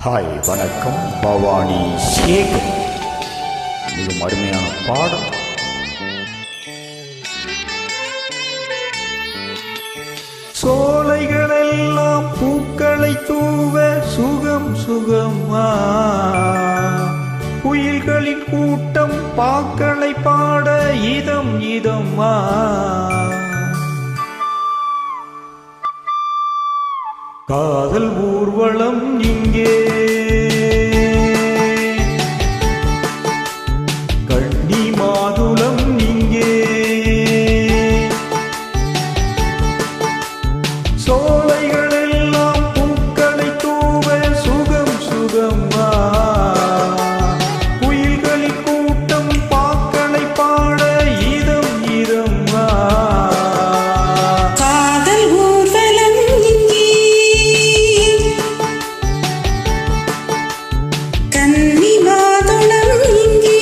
Hi வணக்கம் பவானி சேகர். மிகவும் அருமையான பாடம். சோலைகளெல்லாம் பூக்களை தூவ சுகம் சுகமா, குயில்களின் கூட்டம் பாக்களை பாட இதம் இதம்மா. காதல் ஊர்வலம் இங்கே, கண்ணி மாதுளம் இங்கே, சோலைகளெல்லாம் பூக்களை தூவ சுகம் சுகமா, குயில்களின் கூட்டம் பாக்களை பாட இதம் இதம்மா. காதல் ஊர்வலம் இங்கே, கன்னி மாதுளம் இங்கே,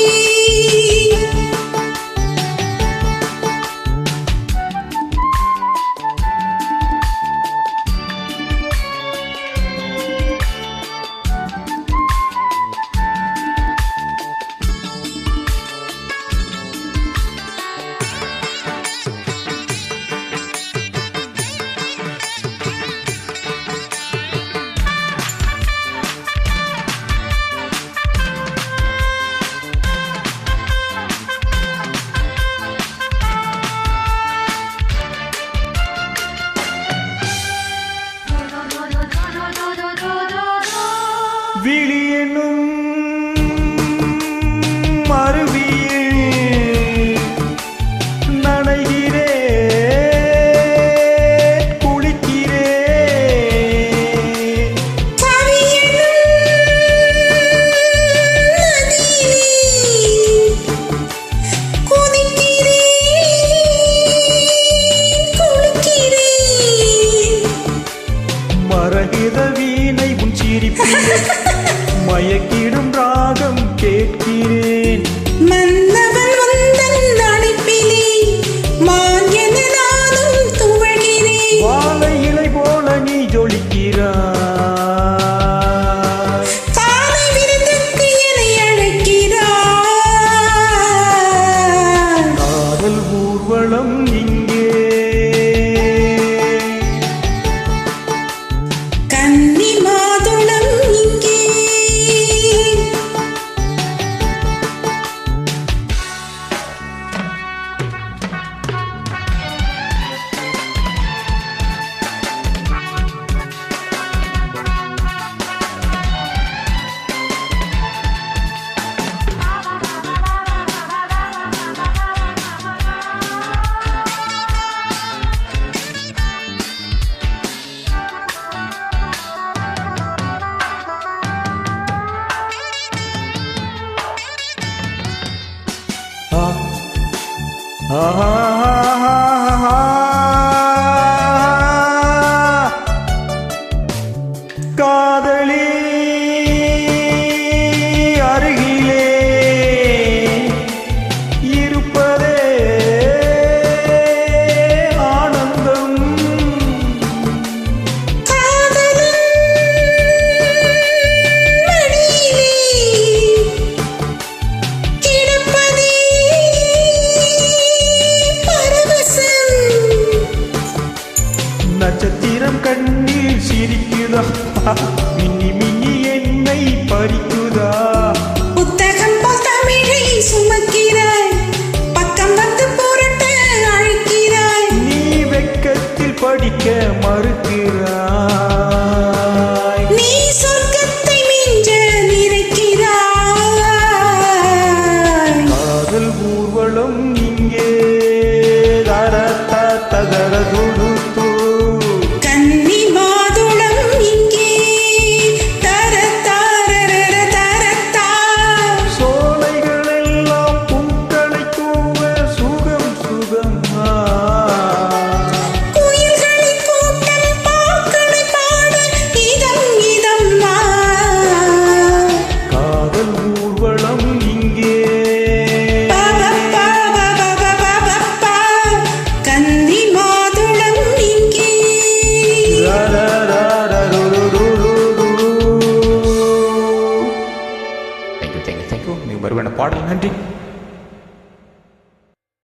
விழி என்னும் அருவியில் நனைகிறே குளிக்கிறே, கவி என்னும் நதியிலே குதிக்கிறேன் குளிக்கிறேன். மரகித வீணை உன் சிரிப்பிலே மயக்கிடும் ராகம் கேட்கிறேன். மன்னவன் வந்தன் அழைப்பிலே மான் என நானும் துவழ்கிறேன். வாழை இலை போல நீ ஜொலிக்கிறாய், காலை விருந்துக்கு என்னை அழைக்கிறாய். காதல் ஊர்வலம் இங்கே, கன்னி மாதுளம் இங்கே, காதலி அருகிலே இருப்பதே ஆனந்தம். காதலன் மடியிலே கிடப்பதே பரவசம். நட்சத்திரம் கண்ணில் சிரிக்குதா, மின்னி மின்னி என்னை பறிக்குதா. புத்தகம் போல் தமிழை சுமக்கிறாய், பக்கம் வந்து புரட்ட அழைக்கிறாய். நீ வெட்கத்தில் படிக்க மறுக்கிறாய், நீ சொர்க்கத்தை மிஞ்ச நினைக்கிறாய். காதல் ஊர்வலம் இங்கே, தரத தகர துடுத்து. கன்னி மாதுளம் இங்கே, தர தாரர தேங்க்யூ மிக மறுபடியான பாடல் நன்றி